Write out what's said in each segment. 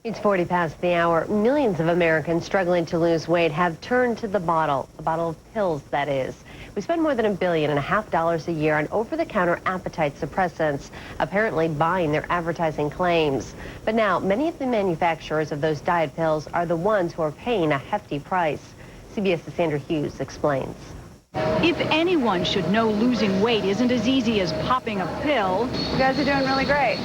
It's 40 past the hour. Millions of Americans struggling to lose weight have turned to the bottle, a bottle of pills, that is. We spend more than $1.5 billion a year on over-the-counter appetite suppressants, apparently buying their advertising claims. But now, many of the manufacturers of those diet pills are the ones who are paying a hefty price. CBS's Sandra Hughes explains. If anyone should know losing weight isn't as easy as popping a pill, you guys are doing really great.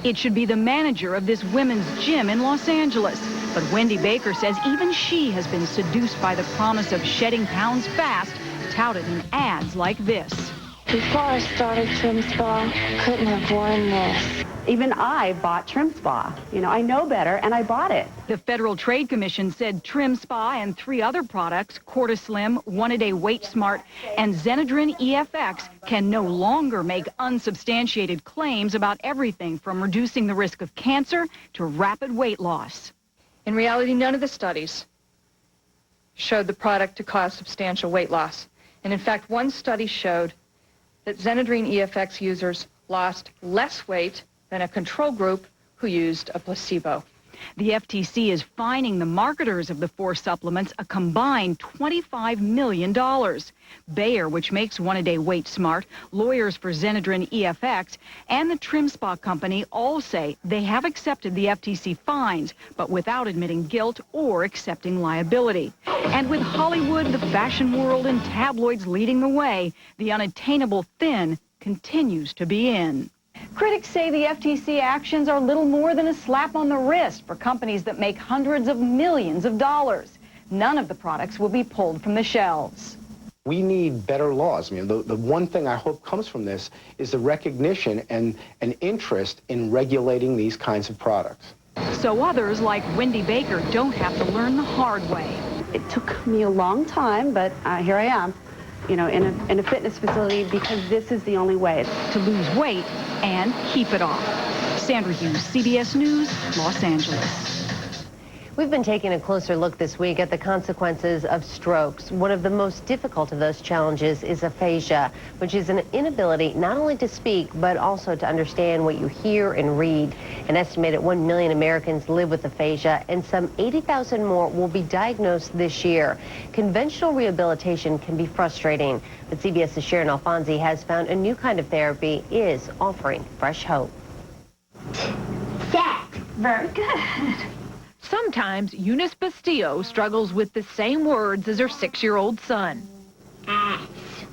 It should be the manager of this women's gym in Los Angeles. But Wendy Baker says even she has been seduced by the promise of shedding pounds fast, touted in ads like this. Before I started Trim Spa, couldn't have worn this. Even I bought Trim Spa. You know, I know better, and I bought it. The Federal Trade Commission said Trim Spa and 3 other products, Cortislim, One-A-Day Weight Smart, and Zenadrin EFX, can no longer make unsubstantiated claims about everything from reducing the risk of cancer to rapid weight loss. In reality, none of the studies showed the product to cause substantial weight loss. And in fact, one study showed that Zenadrin EFX users lost less weight than a control group who used a placebo. The FTC is fining the marketers of the 4 supplements a combined $25 million. Bayer, which makes One-A-Day Weight Smart, lawyers for Zenadrin EFX, and the Trim Spa company all say they have accepted the FTC fines, but without admitting guilt or accepting liability. And with Hollywood, the fashion world, and tabloids leading the way, the unattainable thin continues to be in. Critics say the FTC actions are little more than a slap on the wrist for companies that make hundreds of millions of dollars. None of the products will be pulled from the shelves. We need better laws. I mean, the one thing I hope comes from this is the recognition and an interest in regulating these kinds of products. So others, like Wendy Baker, don't have to learn the hard way. It took me a long time, but here I am, you know, in a fitness facility because this is the only way. To lose weight and keep it off. Sandra Hughes, CBS News, Los Angeles. We've been taking a closer look this week at the consequences of strokes. One of the most difficult of those challenges is aphasia, which is an inability not only to speak, but also to understand what you hear and read. An estimated 1 million Americans live with aphasia, and some 80,000 more will be diagnosed this year. Conventional rehabilitation can be frustrating, but CBS's Sharon Alfonsi has found a new kind of therapy is offering fresh hope. Set. Very good. Sometimes Eunice Bastillo struggles with the same words as her 6-year-old son.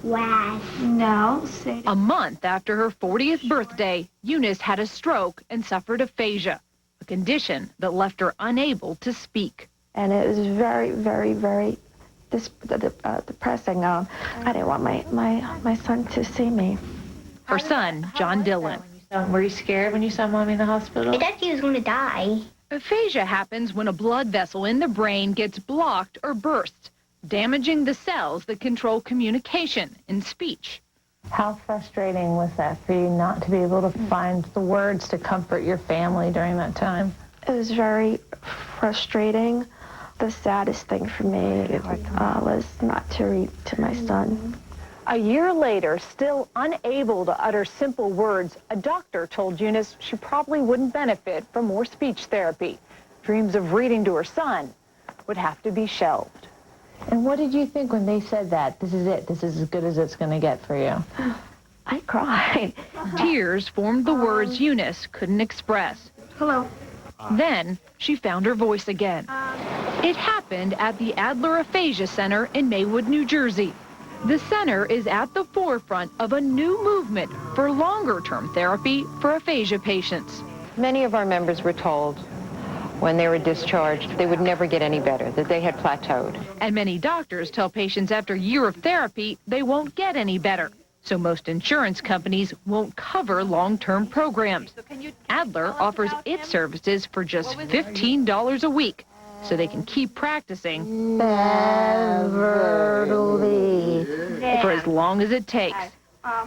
No. Say A month after her 40th birthday, Eunice had a stroke and suffered aphasia, a condition that left her unable to speak. And it was very, very, very depressing. I didn't want my son to see me. Her son, John Dillon. Were you scared when you saw Mommy in the hospital? I thought he was going to die. Aphasia happens when a blood vessel in the brain gets blocked or bursts, damaging the cells that control communication and speech. How frustrating was that for you not to be able to find the words to comfort your family during that time? It was very frustrating. The saddest thing for me was not to read to my son. A year later, still unable to utter simple words, a doctor told Eunice she probably wouldn't benefit from more speech therapy. Dreams of reading to her son would have to be shelved. And what did you think when they said that? This is it. This is as good as it's going to get for you. I cried. Tears formed the words Eunice couldn't express. Hello. Then she found her voice again. It happened at the Adler Aphasia Center in Maywood, New Jersey. The center is at the forefront of a new movement for longer-term therapy for aphasia patients. Many of our members were told when they were discharged they would never get any better, that they had plateaued. And many doctors tell patients after a year of therapy they won't get any better. So most insurance companies won't cover long-term programs. Adler offers its services for just $15 a week, so they can keep practicing for as long as it takes.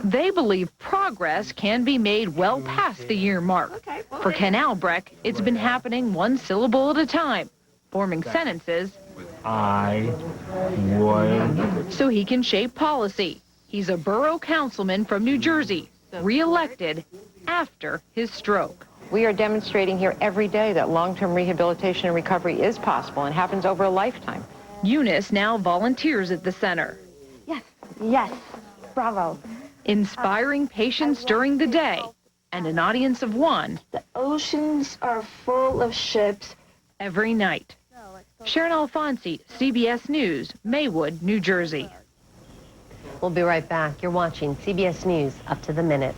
They believe progress can be made well past the year mark. For Ken Albrecht, it's been happening one syllable at a time, forming sentences I would. so he can shape policy. He's a borough councilman from New Jersey, re-elected after his stroke. We are demonstrating here every day that long-term rehabilitation and recovery is possible and happens over a lifetime. Eunice now volunteers at the center, Yes, bravo. inspiring patients during the day and an audience of one The oceans are full of ships. every night. Sharon Alfonsi, CBS News, Maywood, New Jersey. We'll be right back. You're watching CBS News Up to the Minute.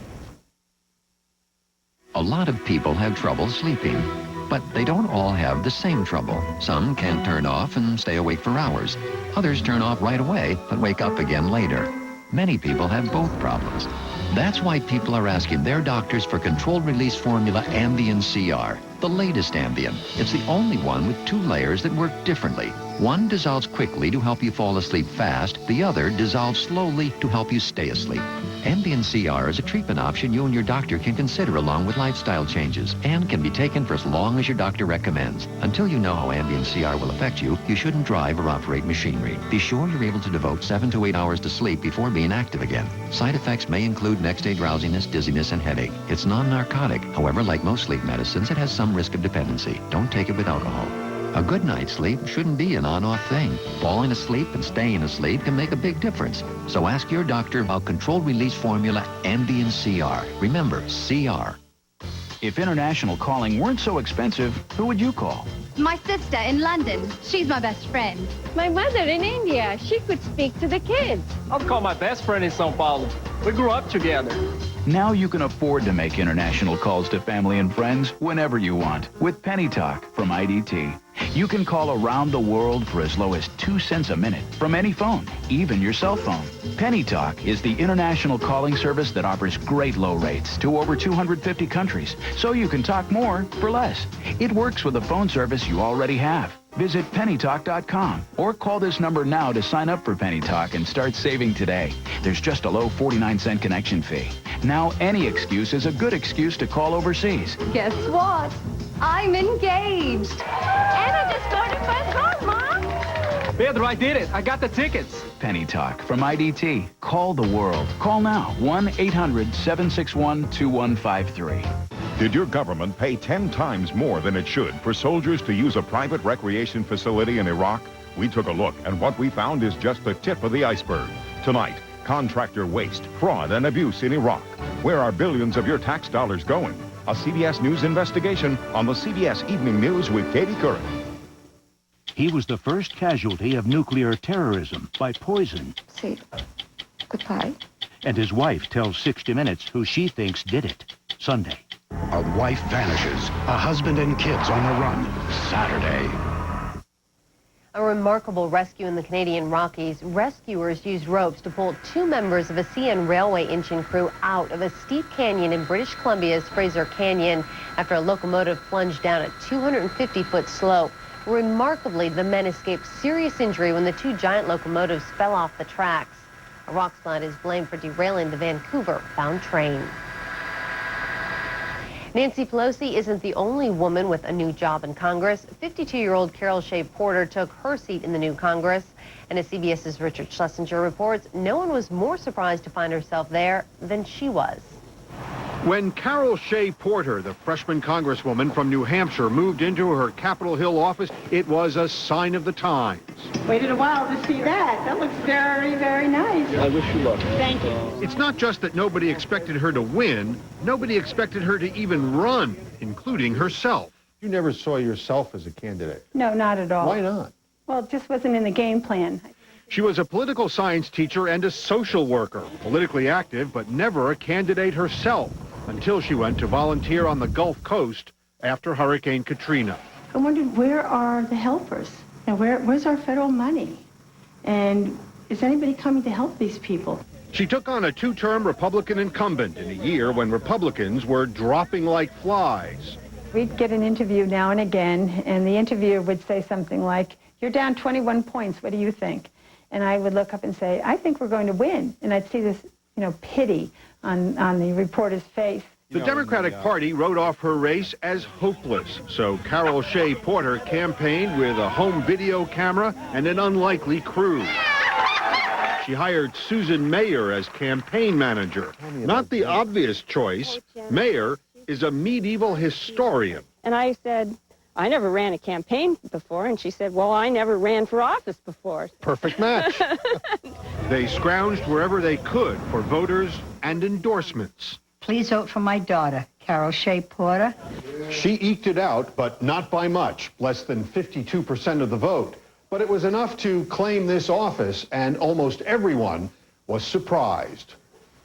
A lot of people have trouble sleeping, but they don't all have the same trouble. Some can't turn off and stay awake for hours. Others turn off right away, but wake up again later. Many people have both problems. That's why people are asking their doctors for controlled release formula Ambien CR, the latest Ambien. It's the only one with 2 layers that work differently. One dissolves quickly to help you fall asleep fast. The other dissolves slowly to help you stay asleep. Ambien CR is a treatment option you and your doctor can consider along with lifestyle changes and can be taken for as long as your doctor recommends. Until you know how Ambien CR will affect you, you shouldn't drive or operate machinery. Be sure you're able to devote 7 to 8 hours to sleep before being active again. Side effects may include next-day drowsiness, dizziness, and headache. It's non-narcotic. However, like most sleep medicines, it has some risk of dependency. Don't take it with alcohol. A good night's sleep shouldn't be an on-off thing. Falling asleep and staying asleep can make a big difference. So ask your doctor about controlled release formula Ambien CR. Remember, CR. If international calling weren't so expensive, who would you call? My sister in London. She's my best friend. My mother in India. She could speak to the kids. I'll call my best friend in Sao Paulo. We grew up together. Now you can afford to make international calls to family and friends whenever you want with Penny Talk from IDT. You can call around the world for as low as 2 cents a minute from any phone, even your cell phone. Penny Talk is the international calling service that offers great low rates to over 250 countries, so you can talk more for less. It works with a phone service you already have. Visit pennytalk.com or call this number now to sign up for Penny Talk and start saving today. There's just a low 49-cent connection fee. Now any excuse is a good excuse to call overseas. Guess what? I'm engaged. And I just started my car, Mom. Pedro, I did it. I got the tickets. Penny Talk from IDT. Call the world. Call now. 1-800-761-2153. Did your government pay 10 times more than it should for soldiers to use a private recreation facility in Iraq? We took a look, and what we found is just the tip of the iceberg. Tonight, contractor waste, fraud, and abuse in Iraq. Where are billions of your tax dollars going? A CBS News investigation on the CBS Evening News with Katie Curran. He was the first casualty of nuclear terrorism by poison. Say goodbye. And his wife tells 60 Minutes who she thinks did it. Sunday. A wife vanishes. A husband and kids on the run. Saturday. A remarkable rescue in the Canadian Rockies. Rescuers used ropes to pull 2 members of a CN Railway engine crew out of a steep canyon in British Columbia's Fraser Canyon after a locomotive plunged down a 250-foot slope. Remarkably, the men escaped serious injury when the 2 giant locomotives fell off the tracks. A rock slide is blamed for derailing the Vancouver-bound train. Nancy Pelosi isn't the only woman with a new job in Congress. 52-year-old Carol Shea Porter took her seat in the new Congress. And as CBS's Richard Schlesinger reports, no one was more surprised to find herself there than she was. When Carol Shea Porter, the freshman congresswoman from New Hampshire, moved into her Capitol Hill office, it was a sign of the times. Waited a while to see that. That looks very, very nice. I wish you luck. Thank you. It's not just that nobody expected her to win, nobody expected her to even run, including herself. You never saw yourself as a candidate. No, not at all. Why not? Well, it just wasn't in the game plan. She was a political science teacher and a social worker, politically active, but never a candidate herself, until she went to volunteer on the Gulf Coast after Hurricane Katrina. I wondered, where are the helpers? And where's our federal money? And is anybody coming to help these people? She took on a 2-term Republican incumbent in a year when Republicans were dropping like flies. We'd get an interview now and again, and the interviewer would say something like, "You're down 21 points, what do you think?" And I would look up and say, "I think we're going to win." And I'd see this, pity on the reporter's face. The Democratic Party wrote off her race as hopeless, so Carol Shea Porter campaigned with a home video camera and an unlikely crew. She hired Susan Mayer as campaign manager. Not the obvious choice. Mayer, is a medieval historian. And I said, I never ran a campaign before. And she said, well, I never ran for office before. Perfect match. They scrounged wherever they could for voters and endorsements. Please vote for my daughter, Carol Shea Porter. She eked it out, but not by much, less than 52% of the vote. But it was enough to claim this office, and almost everyone was surprised.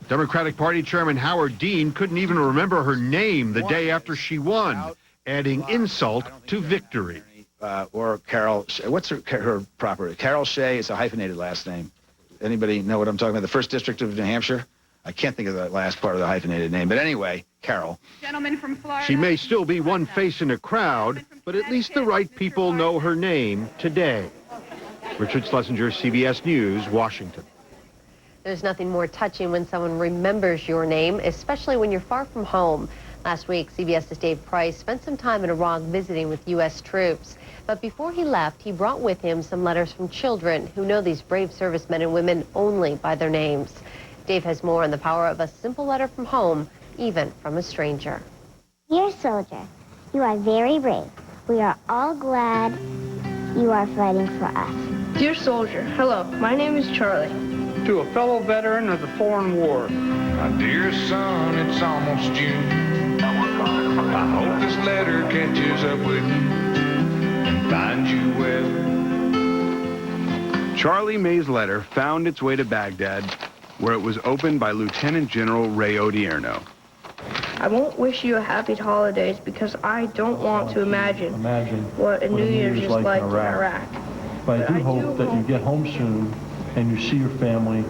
Democratic Party Chairman Howard Dean couldn't even remember her name the day after she won, adding insult to victory. Or Carol, what's her proper? Carol Shea is a hyphenated last name. Anybody know what I'm talking about? The 1st District of New Hampshire? I can't think of the last part of the hyphenated name, but anyway, Carol. Gentleman from Florida. She may still be one face in a crowd, but at least the right people know her name today. Richard Schlesinger, CBS News, Washington. There's nothing more touching when someone remembers your name, especially when you're far from home. Last week, CBS's Dave Price spent some time in Iraq visiting with U.S. troops. But before he left, he brought with him some letters from children who know these brave servicemen and women only by their names. Dave has more on the power of a simple letter from home, even from a stranger. Dear soldier, you are very brave. We are all glad you are fighting for us. Dear soldier, hello, my name is Charlie. To a fellow veteran of the foreign war. My dear son, it's almost June. I hope this letter catches up with you and finds you well. Charlie May's letter found its way to Baghdad, where it was opened by Lieutenant General Ray Odierno. I won't wish you a happy holidays because I don't want to imagine what a New Year's is like in Iraq. But I do hope that you get home soon and you see your family.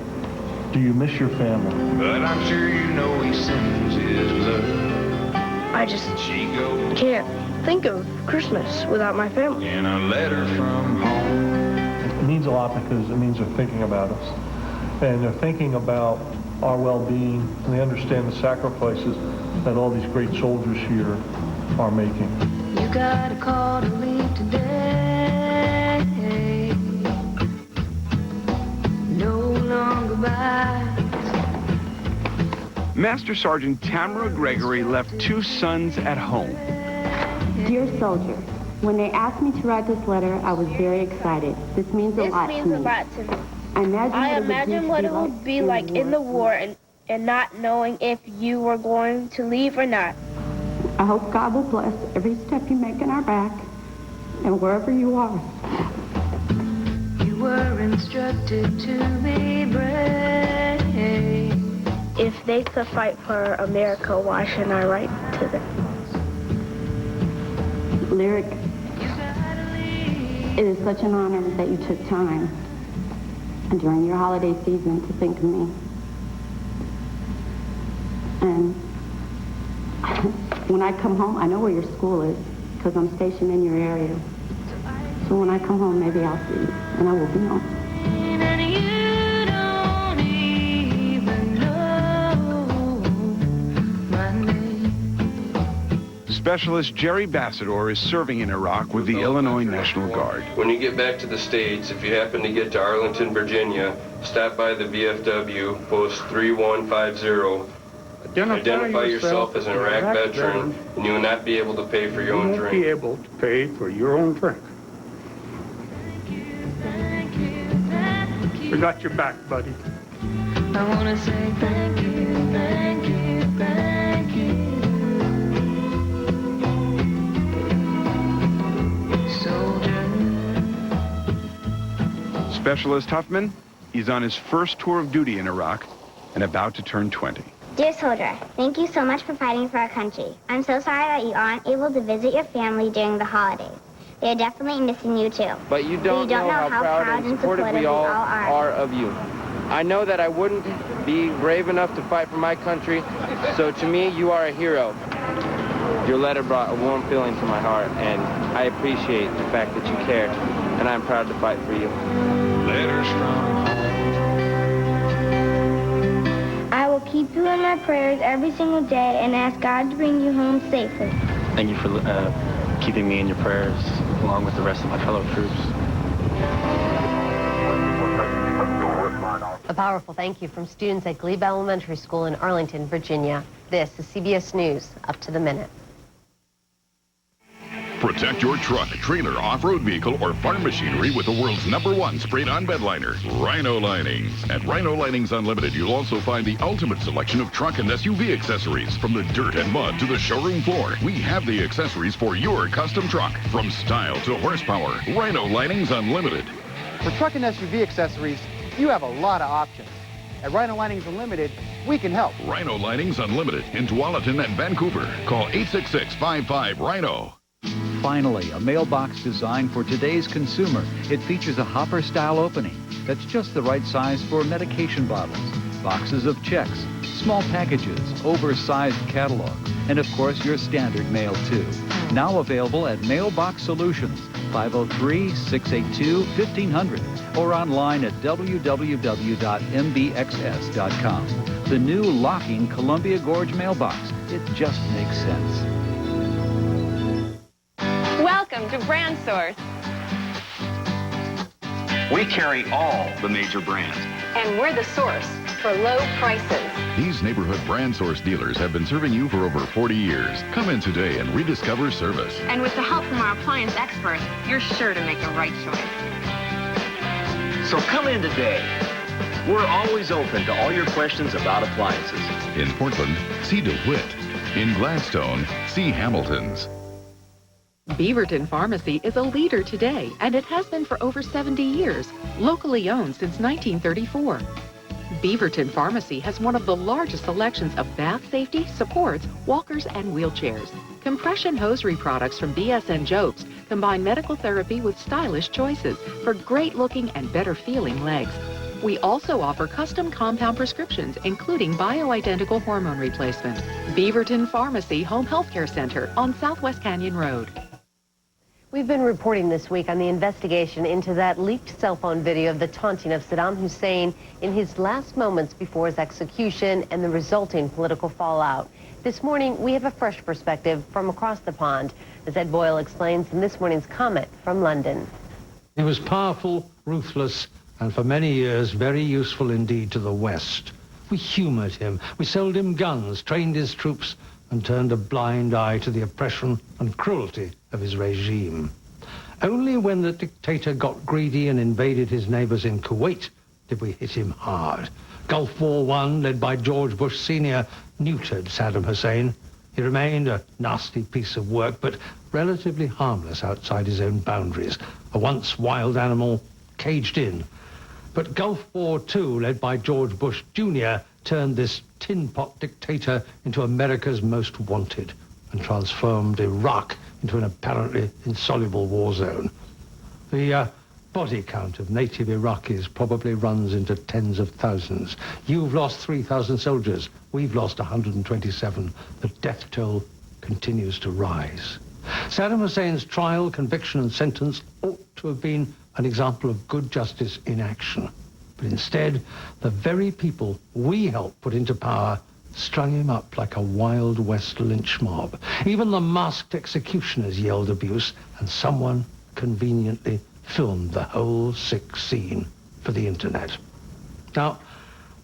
Do you miss your family? But I'm sure you know he sends his love. I just can't think of Christmas without my family. In a letter from home. It means a lot because it means they're thinking about us. And they're thinking about our well-being, and they understand the sacrifices that all these great soldiers here are making. You got a call to leave today. No longer by. Master Sergeant Tamara Gregory left 2 sons at home. Dear soldier, when they asked me to write this letter, I was very excited. This means a lot to me. This means a lot to me. I imagine what it would be like in the war and not knowing if you were going to leave or not. I hope God will bless every step you make in our back and wherever you are. You were instructed to be brave. If they could fight for America, why shouldn't I write to them? Lyric, it is such an honor that you took time during your holiday season to think of me. And when I come home, I know where your school is because I'm stationed in your area. So when I come home, maybe I'll see you and I will be home. Specialist Jerry Bassador is serving in Iraq with the Illinois National Guard. When you get back to the States, if you happen to get to Arlington, Virginia, stop by the VFW, post 3150. Identify yourself as an Iraq veteran, and you will not be able to pay for your own drink. You won't be able to pay for your own drink. We got your back, buddy. I want to say thank you, thank you, thank you. Specialist Huffman is on his first tour of duty in Iraq and about to turn 20. Dear soldier, thank you so much for fighting for our country. I'm so sorry that you aren't able to visit your family during the holidays. They're definitely missing you too. But you don't know how proud and supportive we all are of you. I know that I wouldn't be brave enough to fight for my country, so to me, you are a hero. Your letter brought a warm feeling to my heart, and I appreciate the fact that you care, and I'm proud to fight for you. Letters from I will keep you in my prayers every single day and ask God to bring you home safely. Thank you for keeping me in your prayers, along with the rest of my fellow troops. A powerful thank you from students at Glebe Elementary School in Arlington, Virginia. This is CBS News, up to the minute. Protect your truck, trailer, off-road vehicle, or farm machinery with the world's #1 sprayed-on bed liner, Rhino Linings. At Rhino Linings Unlimited, you'll also find the ultimate selection of truck and SUV accessories. From the dirt and mud to the showroom floor, we have the accessories for your custom truck. From style to horsepower, Rhino Linings Unlimited. For truck and SUV accessories, you have a lot of options. At Rhino Linings Unlimited, we can help. Rhino Linings Unlimited in Tualatin and Vancouver. Call 866-55-RHINO. Finally, a mailbox designed for today's consumer. It features a hopper-style opening that's just the right size for medication bottles, boxes of checks, small packages, oversized catalogs, and of course your standard mail too. Now available at Mailbox Solutions, 503-682-1500, or online at www.mbxs.com. The new locking Columbia Gorge mailbox. It just makes sense. Welcome to Brand Source. We carry all the major brands. And we're the source for low prices. These neighborhood Brand Source dealers have been serving you for over 40 years. Come in today and rediscover service. And with the help from our appliance experts, you're sure to make the right choice. So come in today. We're always open to all your questions about appliances. In Portland, see DeWitt. In Gladstone, see Hamilton's. Beaverton Pharmacy is a leader today, and it has been for over 70 years, locally owned since 1934. Beaverton Pharmacy has one of the largest selections of bath safety, supports, walkers, and wheelchairs. Compression hosiery products from BSN Jokes combine medical therapy with stylish choices for great-looking and better-feeling legs. We also offer custom compound prescriptions, including bioidentical hormone replacement. Beaverton Pharmacy Home Healthcare Center on Southwest Canyon Road. We've been reporting this week on the investigation into that leaked cell phone video of the taunting of Saddam Hussein in his last moments before his execution and the resulting political fallout. This morning, we have a fresh perspective from across the pond, as Ed Boyle explains in this morning's comment from London. He was powerful, ruthless, and for many years very useful indeed to the West. We humored him, we sold him guns, trained his troops, and turned a blind eye to the oppression and cruelty of his regime. Only when the dictator got greedy and invaded his neighbors in Kuwait did we hit him hard. Gulf War I, led by George Bush Sr., neutered Saddam Hussein. He remained a nasty piece of work, but relatively harmless outside his own boundaries, a once wild animal caged in. But Gulf War II, led by George Bush Jr., turned this tin pot dictator into America's most wanted and transformed Iraq into an apparently insoluble war zone. The body count of native Iraqis probably runs into tens of thousands. You've lost 3,000 soldiers. We've lost 127. The death toll continues to rise. Saddam Hussein's trial, conviction and sentence ought to have been an example of good justice in action. But instead, the very people we helped put into power strung him up like a Wild West lynch mob. Even the masked executioners yelled abuse, and someone conveniently filmed the whole sick scene for the internet. Now,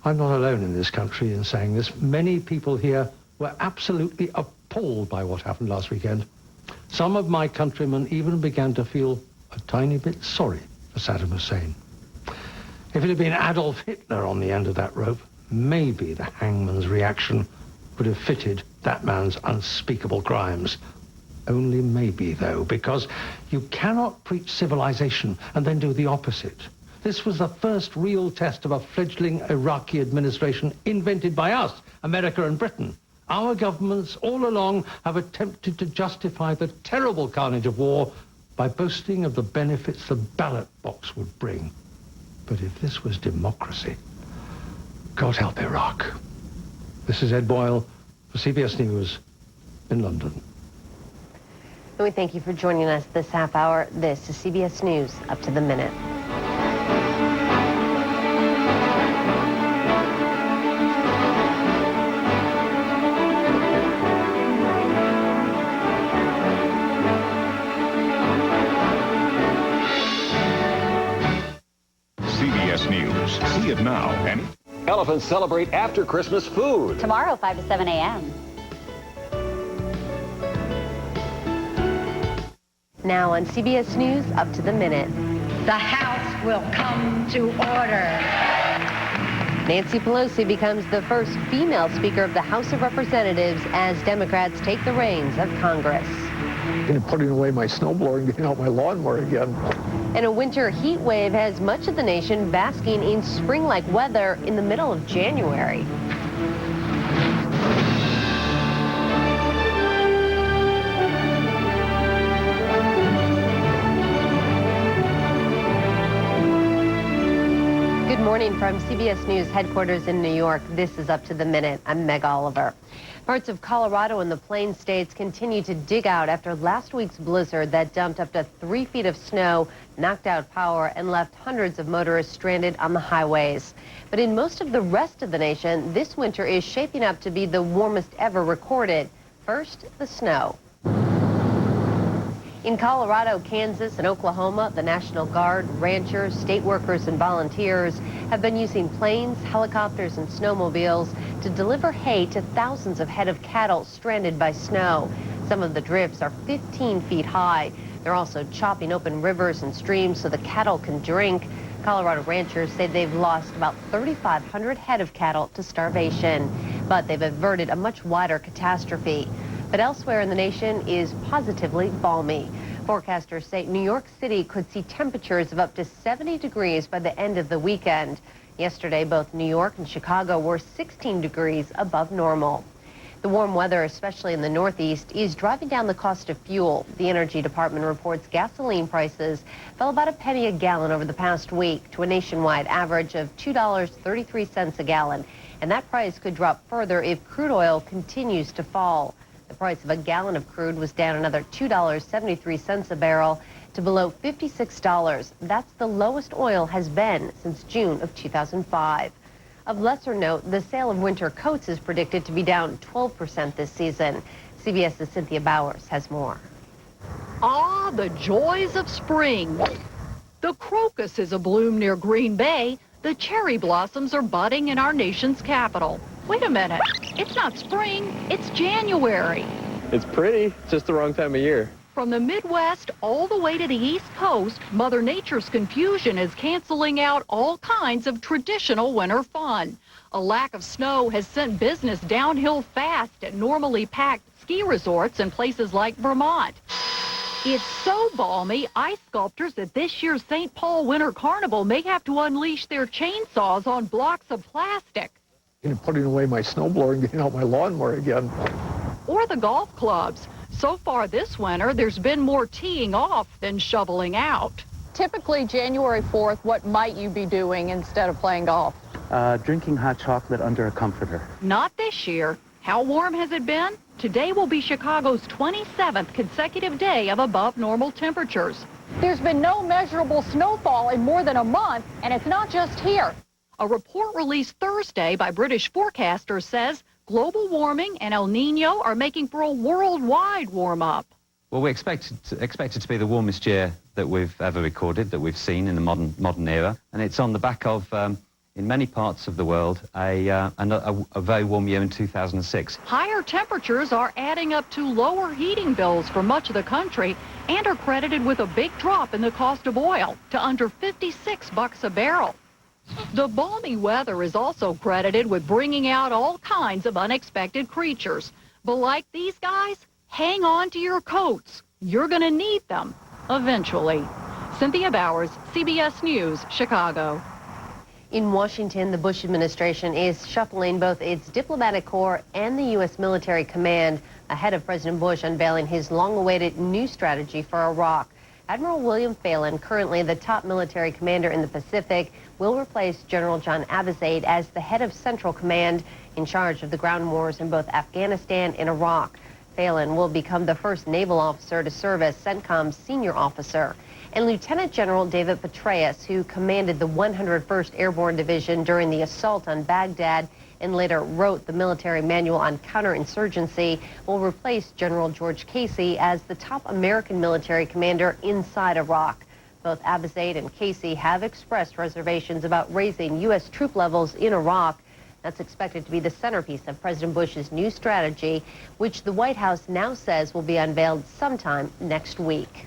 I'm not alone in this country in saying this. Many people here were absolutely appalled by what happened last weekend. Some of my countrymen even began to feel a tiny bit sorry for Saddam Hussein. If it had been Adolf Hitler on the end of that rope, maybe the hangman's reaction would have fitted that man's unspeakable crimes. Only maybe, though, because you cannot preach civilization and then do the opposite. This was the first real test of a fledgling Iraqi administration invented by us, America and Britain. Our governments all along have attempted to justify the terrible carnage of war by boasting of the benefits the ballot box would bring. But if this was democracy, God help Iraq. This is Ed Boyle for CBS News in London. And we thank you for joining us this half hour. This is CBS News, up to the minute. CBS News. See it now. Elephants celebrate after Christmas food. Tomorrow, 5 to 7 a.m. Now on CBS News, up to the minute. The House will come to order. Nancy Pelosi becomes the first female Speaker of the House of Representatives as Democrats take the reins of Congress. Putting away my snowblower and getting out my lawnmower again. And a winter heat wave has much of the nation basking in spring-like weather in the middle of January. Good morning from CBS News headquarters in New York. This is Up to the Minute. I'm Meg Oliver. Parts of Colorado and the Plains states continue to dig out after last week's blizzard that dumped up to 3 feet of snow, knocked out power, and left hundreds of motorists stranded on the highways. But in most of the rest of the nation, this winter is shaping up to be the warmest ever recorded. First, the snow. In Colorado, Kansas, and Oklahoma, the National Guard, ranchers, state workers, and volunteers have been using planes, helicopters, and snowmobiles to deliver hay to thousands of head of cattle stranded by snow. Some of the drifts are 15 feet high. They're also chopping open rivers and streams so the cattle can drink. Colorado ranchers say they've lost about 3,500 head of cattle to starvation, but they've averted a much wider catastrophe. But elsewhere in the nation is positively balmy. Forecasters say New York City could see temperatures of up to 70 degrees by the end of the weekend. Yesterday, both New York and Chicago were 16 degrees above normal. The warm weather, especially in the Northeast, is driving down the cost of fuel. The Energy Department reports gasoline prices fell about a penny a gallon over the past week to a nationwide average of $2.33 a gallon. And that price could drop further if crude oil continues to fall. The price of a gallon of crude was down another $2.73 a barrel to below $56. That's the lowest oil has been since June of 2005. Of lesser note, the sale of winter coats is predicted to be down 12% this season. CBS's Cynthia Bowers has more. Ah, the joys of spring. The crocus is abloom near Green Bay. The cherry blossoms are budding in our nation's capital. Wait a minute, it's not spring, it's January. It's pretty, just the wrong time of year. From the Midwest all the way to the East Coast, Mother Nature's confusion is canceling out all kinds of traditional winter fun. A lack of snow has sent business downhill fast at normally packed ski resorts in places like Vermont. It's so balmy, ice sculptors at this year's St. Paul Winter Carnival may have to unleash their chainsaws on blocks of plastic. Putting away my snowblower and getting out my lawnmower again. Or the golf clubs. So far this winter, there's been more teeing off than shoveling out. Typically, January 4th, what might you be doing instead of playing golf? Drinking hot chocolate under a comforter. Not this year. How warm has it been? Today will be Chicago's 27th consecutive day of above normal temperatures. There's been no measurable snowfall in more than a month, and it's not just here. A report released Thursday by British forecasters says global warming and El Nino are making for a worldwide warm-up. Well, we expect it to be the warmest year that we've ever recorded, that we've seen in the modern era. And it's on the back of, in many parts of the world, a very warm year in 2006. Higher temperatures are adding up to lower heating bills for much of the country and are credited with a big drop in the cost of oil to under $56 a barrel. The balmy weather is also credited with bringing out all kinds of unexpected creatures. But like these guys, hang on to your coats. You're going to need them eventually. Cynthia Bowers, CBS News, Chicago. In Washington, the Bush administration is shuffling both its diplomatic corps and the U.S. military command ahead of President Bush unveiling his long-awaited new strategy for Iraq. Admiral William Phelan, currently the top military commander in the Pacific, will replace General John Abizaid as the head of Central Command in charge of the ground wars in both Afghanistan and Iraq. Phelan will become the first naval officer to serve as CENTCOM's senior officer. And Lieutenant General David Petraeus, who commanded the 101st Airborne Division during the assault on Baghdad and later wrote the military manual on counterinsurgency, will replace General George Casey as the top American military commander inside Iraq. Both Abizaid and Casey have expressed reservations about raising U.S. troop levels in Iraq. That's expected to be the centerpiece of President Bush's new strategy, which the White House now says will be unveiled sometime next week.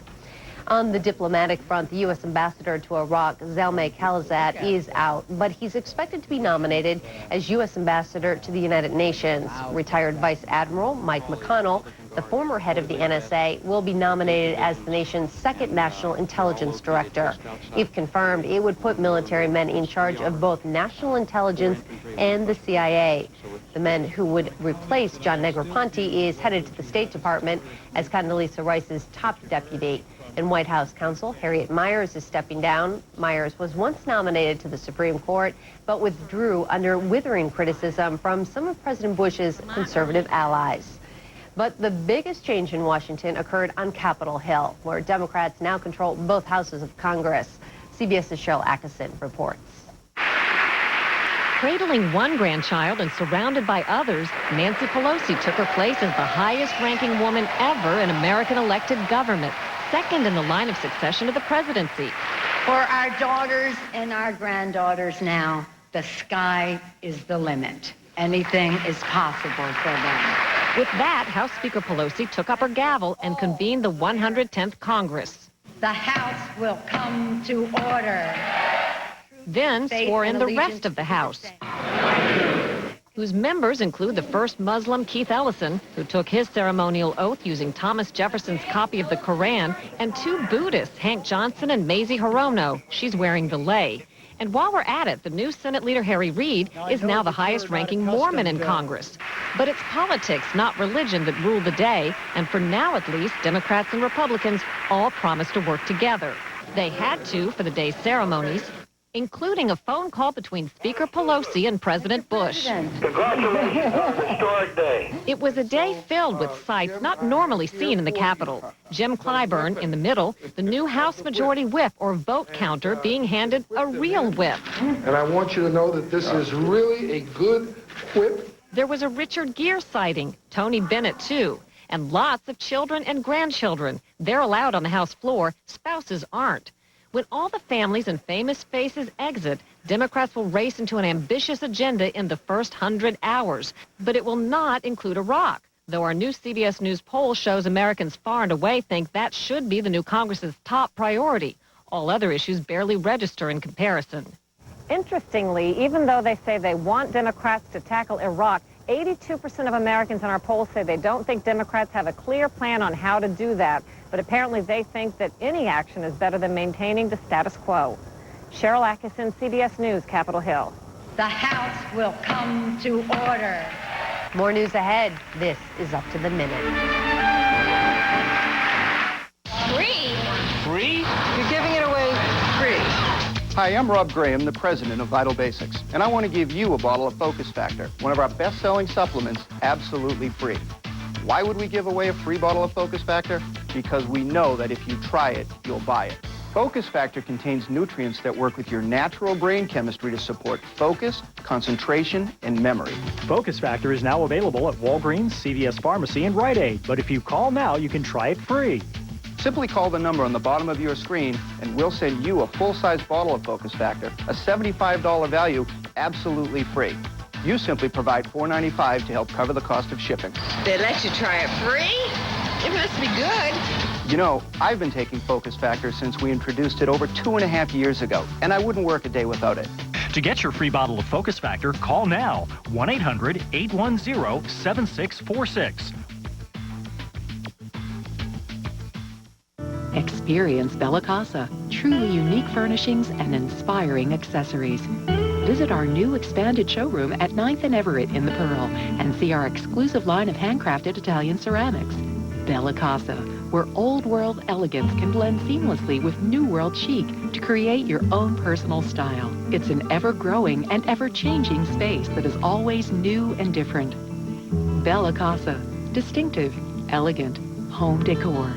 On the diplomatic front, the U.S. ambassador to Iraq, Zalmay Khalilzad, is out, but he's expected to be nominated as U.S. ambassador to the United Nations. Retired Vice Admiral Mike McConnell, the former head of the NSA, will be nominated as the nation's second national intelligence director. If confirmed, it would put military men in charge of both national intelligence and the CIA. The man who would replace John Negroponte is headed to the State Department as Condoleezza Rice's top deputy. And White House counsel Harriet Miers is stepping down. Miers was once nominated to the Supreme Court, but withdrew under withering criticism from some of President Bush's conservative allies. But the biggest change in Washington occurred on Capitol Hill, where Democrats now control both houses of Congress. CBS's Cheryl Atkinson reports. Cradling one grandchild and surrounded by others, Nancy Pelosi took her place as the highest-ranking woman ever in American elected government, second in the line of succession to the presidency. For our daughters and our granddaughters now, the sky is the limit. Anything is possible for them. With that, House Speaker Pelosi took up her gavel and convened the 110th Congress. The House will come to order. Then swore in the rest of the House, whose members include the first Muslim, Keith Ellison, who took his ceremonial oath using Thomas Jefferson's copy of the Koran, and two Buddhists, Hank Johnson and Mazie Hirono. She's wearing the lei. And while we're at it, the new Senate leader, Harry Reid, is now the highest-ranking Mormon in Congress. But it's politics, not religion, that rule the day, and for now at least, Democrats and Republicans all promised to work together. They had to for the day's ceremonies, including a phone call between Speaker Pelosi and President Bush. Congratulations on a historic day. It was a day filled with sights not normally seen in the Capitol. Jim Clyburn in the middle, the new House Majority Whip or vote counter being handed a real whip. And I want you to know that this is really a good whip. There was a Richard Gere sighting, Tony Bennett too, and lots of children and grandchildren. They're allowed on the House floor, spouses aren't. When all the families and famous faces exit, Democrats will race into an ambitious agenda in the first 100 hours. But it will not include Iraq, though our new CBS News poll shows Americans far and away think that should be the new Congress's top priority. All other issues barely register in comparison. Interestingly, even though they say they want Democrats to tackle Iraq, 82% of Americans in our poll say they don't think Democrats have a clear plan on how to do that. But apparently they think that any action is better than maintaining the status quo. Cheryl Atkinson, CBS News, Capitol Hill. The House will come to order. More news ahead. This is Up to the Minute. Free? Free? You're giving it away free. Hi, I'm Rob Graham, the president of Vital Basics, and I want to give you a bottle of Focus Factor, one of our best-selling supplements, absolutely free. Why would we give away a free bottle of Focus Factor? Because we know that if you try it, you'll buy it. Focus Factor contains nutrients that work with your natural brain chemistry to support focus, concentration, and memory. Focus Factor is now available at Walgreens, CVS Pharmacy, and Rite Aid. But if you call now, you can try it free. Simply call the number on the bottom of your screen, and we'll send you a full-size bottle of Focus Factor, a $75 value, absolutely free. You simply provide $4.95 to help cover the cost of shipping. They let you try it free? It must be good. You know, I've been taking Focus Factor since we introduced it over 2.5 years ago, and I wouldn't work a day without it. To get your free bottle of Focus Factor, call now, 1-800-810-7646. Experience Bella Casa, truly unique furnishings and inspiring accessories. Visit our new expanded showroom at 9th and Everett in the Pearl and see our exclusive line of handcrafted Italian ceramics. Bella Casa, where old world elegance can blend seamlessly with new world chic to create your own personal style. It's an ever-growing and ever-changing space that is always new and different. Bella Casa, distinctive, elegant, home decor.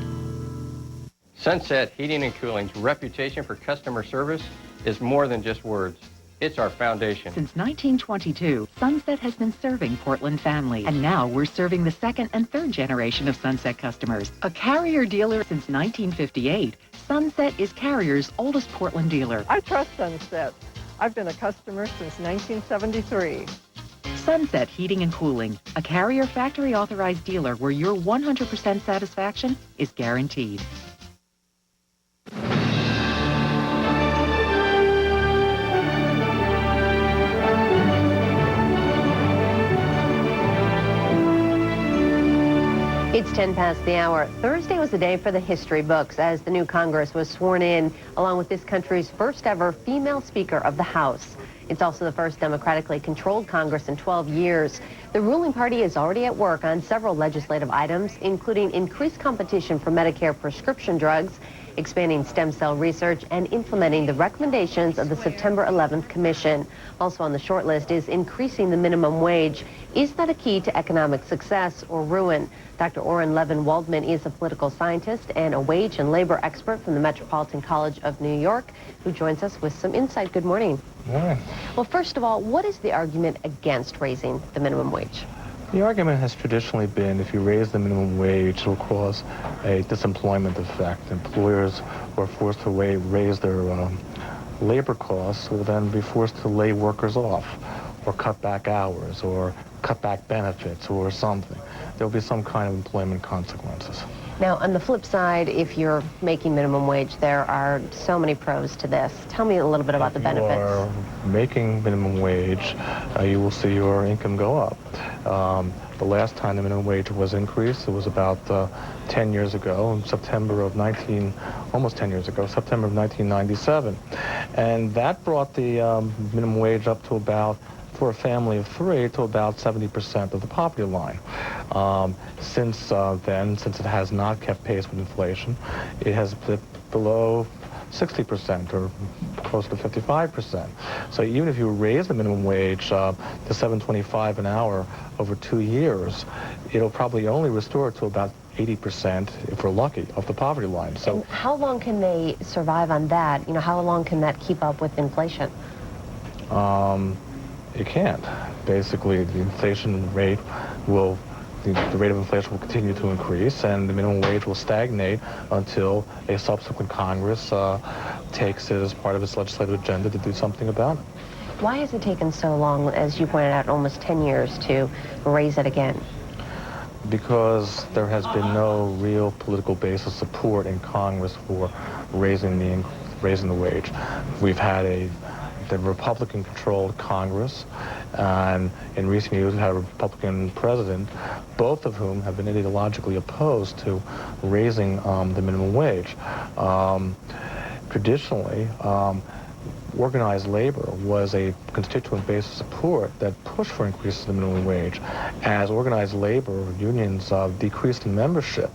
Sunset Heating and Cooling's reputation for customer service is more than just words. It's our foundation. Since 1922, Sunset has been serving Portland families, and now we're serving the second and third generation of Sunset customers. A Carrier dealer since 1958, Sunset is Carrier's oldest Portland dealer. I trust Sunset. I've been a customer since 1973. Sunset Heating and Cooling, a Carrier factory authorized dealer where your 100% satisfaction is guaranteed. It's 10 past the hour. Thursday was a day for the history books as the new Congress was sworn in, along with this country's first ever female Speaker of the House. It's also the first democratically controlled Congress in 12 years. The ruling party is already at work on several legislative items, including increased competition for Medicare prescription drugs, expanding stem cell research, and implementing the recommendations of the September 11th Commission. Also on the short list is increasing the minimum wage. Is that a key to economic success or ruin? Dr. Oren Levin-Waldman is a political scientist and a wage and labor expert from the Metropolitan College of New York, who joins us with some insight. Good morning. Good morning. Well, first of all, what is the argument against raising the minimum wage? The argument has traditionally been if you raise the minimum wage, it will cause a disemployment effect. Employers who are forced to raise their labor costs will then be forced to lay workers off or cut back hours or cut back benefits or something. There will be some kind of employment consequences. Now, on the flip side, if you're making minimum wage, there are so many pros to this. Tell me a little bit about the benefits. If you are making minimum wage, you will see your income go up. The last time the minimum wage was increased, it was about 10 years ago, in September of almost 10 years ago, September of 1997. And that brought the minimum wage up to about, for a family of three, to about 70% of the poverty line. Since then, since it has not kept pace with inflation, it has dipped below 60% or close to 55%. So even if you raise the minimum wage to $7.25 an hour over 2 years, it'll probably only restore it to about 80%, if we're lucky, of the poverty line. So and how long can they survive on that? You know, how long can that keep up with inflation? It can't. Basically, the inflation rate will, the rate of inflation will continue to increase, and the minimum wage will stagnate until a subsequent Congress takes it as part of its legislative agenda to do something about it. Why has it taken so long, as you pointed out, almost 10 years to raise it again? Because there has been no real political base of support in Congress for raising the wage. We've had the Republican-controlled Congress, and in recent years we had a Republican president, both of whom have been ideologically opposed to raising the minimum wage. Traditionally, organized labor was a constituent base of support that pushed for increases in the minimum wage. As organized labor unions decreased in membership,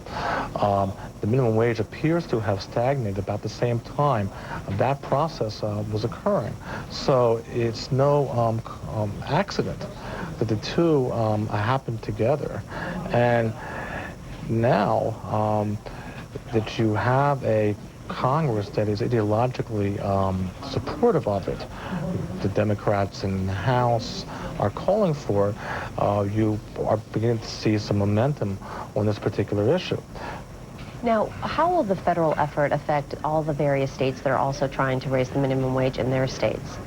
the minimum wage appears to have stagnated about the same time that process was occurring. So it's no accident that the two happened together. And now that you have a Congress that is ideologically supportive of it, the Democrats in the House are calling for it, you are beginning to see some momentum on this particular issue. Now, how will the federal effort affect all the various states that are also trying to raise the minimum wage in their states?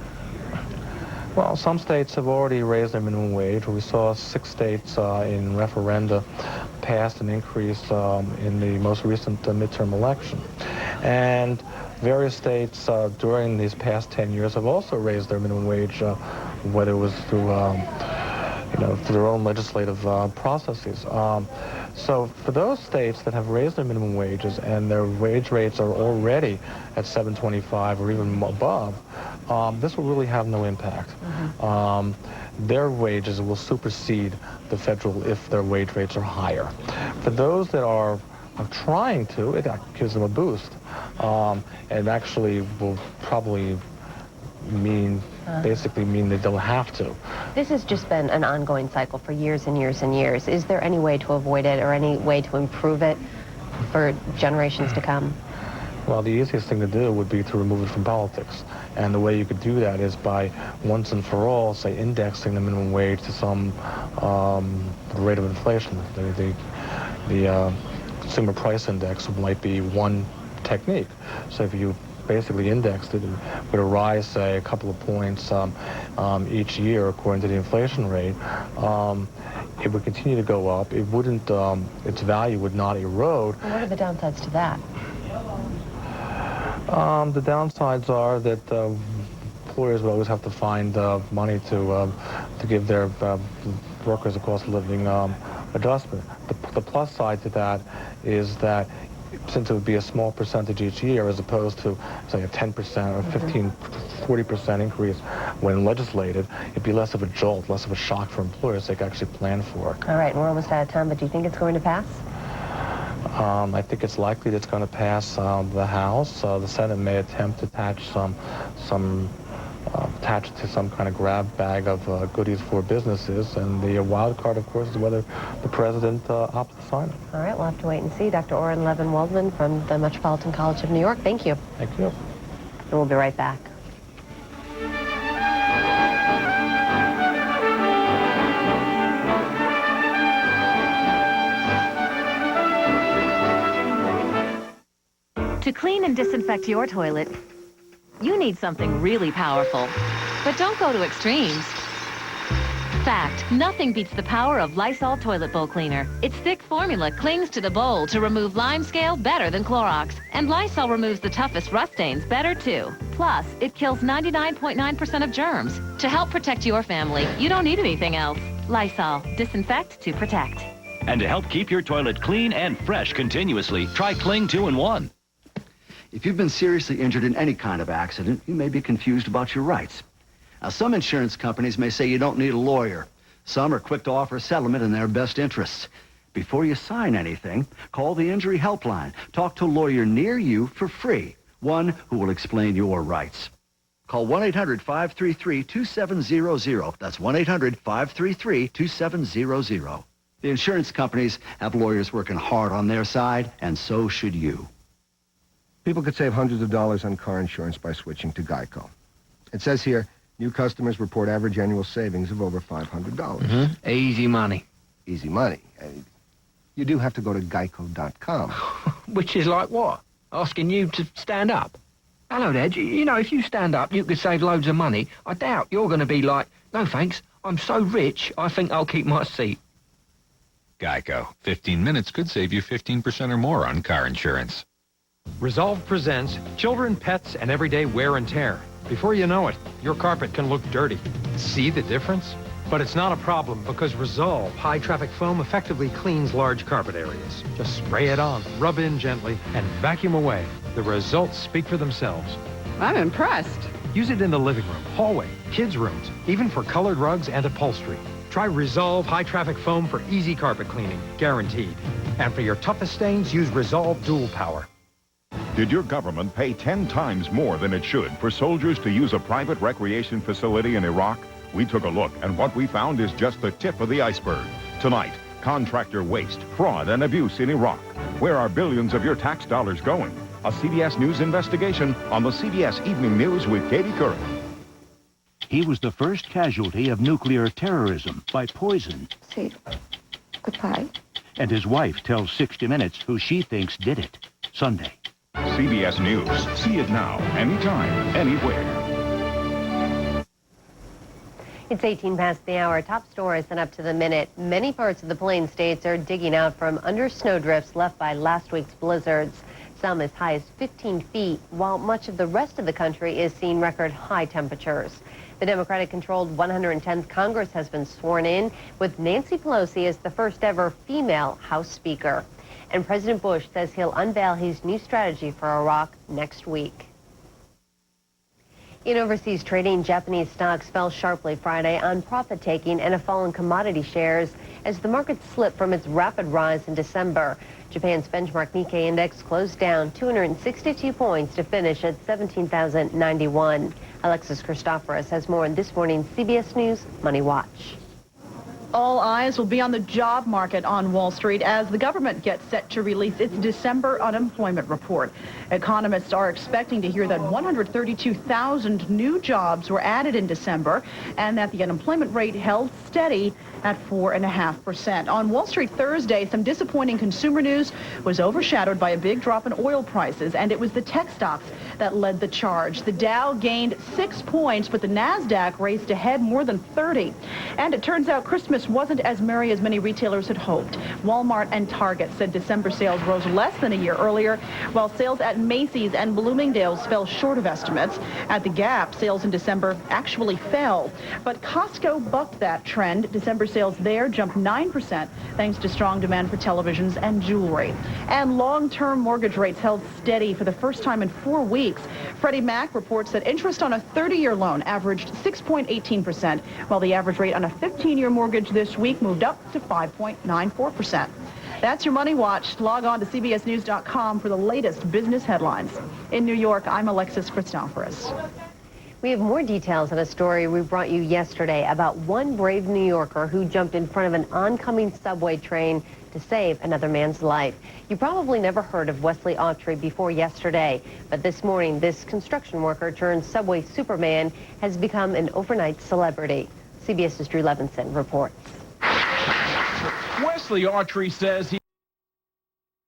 Well, some states have already raised their minimum wage. We saw 6 states in referenda passed an increase in the most recent midterm election. And various states during these past 10 years have also raised their minimum wage, whether it was through, through their own legislative processes. So for those states that have raised their minimum wages and their wage rates are already at $7.25 or even above, this will really have no impact. Their wages will supersede the federal if their wage rates are higher. For those that are trying to, it gives them a boost, and actually will probably basically mean they don't have to. This has just been an ongoing cycle for years and years and years. Is there any way to avoid it or any way to improve it for generations to come? Well, the easiest thing to do would be to remove it from politics. And the way you could do that is by once and for all, say, indexing the minimum wage to some rate of inflation. The consumer price index might be 1/10 technique. So if you basically indexed it, it would rise, say, a couple of points each year according to the inflation rate. It would continue to go up. It wouldn't, its value would not erode. What are the downsides to that? The downsides are that employers will always have to find money to give their workers a cost of living adjustment. The plus side to that is that since it would be a small percentage each year as opposed to, say, a 10% or 15, 40% increase when legislated, it'd be less of a jolt, less of a shock for employers. They could actually plan for it. All right, we're almost out of time, but do you think it's going to pass? I think it's likely that it's going to pass the House. The Senate may attempt to attach attach it to some kind of grab bag of goodies for businesses. And the wild card, of course, is whether the president opts to sign it. All right, we'll have to wait and see. Dr. Orrin Levin-Waldman from the Metropolitan College of New York, thank you. Thank you. And we'll be right back. To clean and disinfect your toilet, you need something really powerful. But don't go to extremes. Fact, nothing beats the power of Lysol Toilet Bowl Cleaner. Its thick formula clings to the bowl to remove lime scale better than Clorox. And Lysol removes the toughest rust stains better too. Plus, it kills 99.9% of germs. To help protect your family, you don't need anything else. Lysol, disinfect to protect. And to help keep your toilet clean and fresh continuously, try Cling 2-in-1. If you've been seriously injured in any kind of accident, you may be confused about your rights. Now, some insurance companies may say you don't need a lawyer. Some are quick to offer a settlement in their best interests. Before you sign anything, call the Injury Helpline. Talk to a lawyer near you for free, one who will explain your rights. Call 1-800-533-2700. That's 1-800-533-2700. The insurance companies have lawyers working hard on their side, and so should you. People could save hundreds of dollars on car insurance by switching to Geico. It says here, new customers report average annual savings of over $500. Easy money. Easy money. You do have to go to geico.com. Which is like what? Asking you to stand up? Hello there. You know, if you stand up, you could save loads of money. I doubt you're going to be like, no thanks, I'm so rich, I think I'll keep my seat. Geico. 15 minutes could save you 15% or more on car insurance. Resolve presents Children, Pets, and Everyday Wear and Tear. Before you know it, your carpet can look dirty. See the difference? But it's not a problem because Resolve high-traffic foam effectively cleans large carpet areas. Just spray it on, rub in gently, and vacuum away. The results speak for themselves. I'm impressed. Use it in the living room, hallway, kids' rooms, even for colored rugs and upholstery. Try Resolve high-traffic foam for easy carpet cleaning, guaranteed. And for your toughest stains, use Resolve Dual Power. Did your government pay 10 times more than it should for soldiers to use a private recreation facility in Iraq? We took a look, and what we found is just the tip of the iceberg. Tonight, contractor waste, fraud, and abuse in Iraq. Where are billions of your tax dollars going? A CBS News investigation on the CBS Evening News with Katie Couric. He was the first casualty of nuclear terrorism by poison. Say goodbye. And his wife tells 60 Minutes who she thinks did it. Sunday. CBS News. See it now, anytime, anywhere. It's 18 past the hour. Top stories and up to the minute. Many parts of the Plain States are digging out from under snowdrifts left by last week's blizzards. Some as high as 15 feet, while much of the rest of the country is seeing record high temperatures. The Democratic-controlled 110th Congress has been sworn in, with Nancy Pelosi as the first ever female House Speaker. And President Bush says he'll unveil his new strategy for Iraq next week. In overseas trading, Japanese stocks fell sharply Friday on profit-taking and a fall in commodity shares as the market slipped from its rapid rise in December. Japan's benchmark Nikkei index closed down 262 points to finish at 17,091. Alexis Christoforous has more in this morning's CBS News Money Watch. All eyes will be on the job market on Wall Street as the government gets set to release its December unemployment report. Economists are expecting to hear that 132,000 new jobs were added in December and that the unemployment rate held steady at 4.5%. On Wall Street Thursday, some disappointing consumer news was overshadowed by a big drop in oil prices, and it was the tech stocks that led the charge. The Dow gained 6 points, but the NASDAQ raced ahead more than 30. And it turns out Christmas wasn't as merry as many retailers had hoped. Walmart and Target said December sales rose less than a year earlier, while sales at Macy's and Bloomingdale's fell short of estimates. At the Gap, sales in December actually fell. But Costco bucked that trend. December sales there jumped 9% thanks to strong demand for televisions and jewelry. And long-term mortgage rates held steady for the first time in 4 weeks. Freddie Mac reports that interest on a 30-year loan averaged 6.18%, while the average rate on a 15-year mortgage this week moved up to 5.94%. That's your Money Watch. Log on to CBSNews.com for the latest business headlines. In New York, I'm Alexis Christoforous. We have more details on a story we brought you yesterday about one brave New Yorker who jumped in front of an oncoming subway train to save another man's life. You probably never heard of Wesley Autry before yesterday, but this morning, this construction worker turned subway Superman has become an overnight celebrity. CBS's Drew Levinson reports. Wesley Autry says he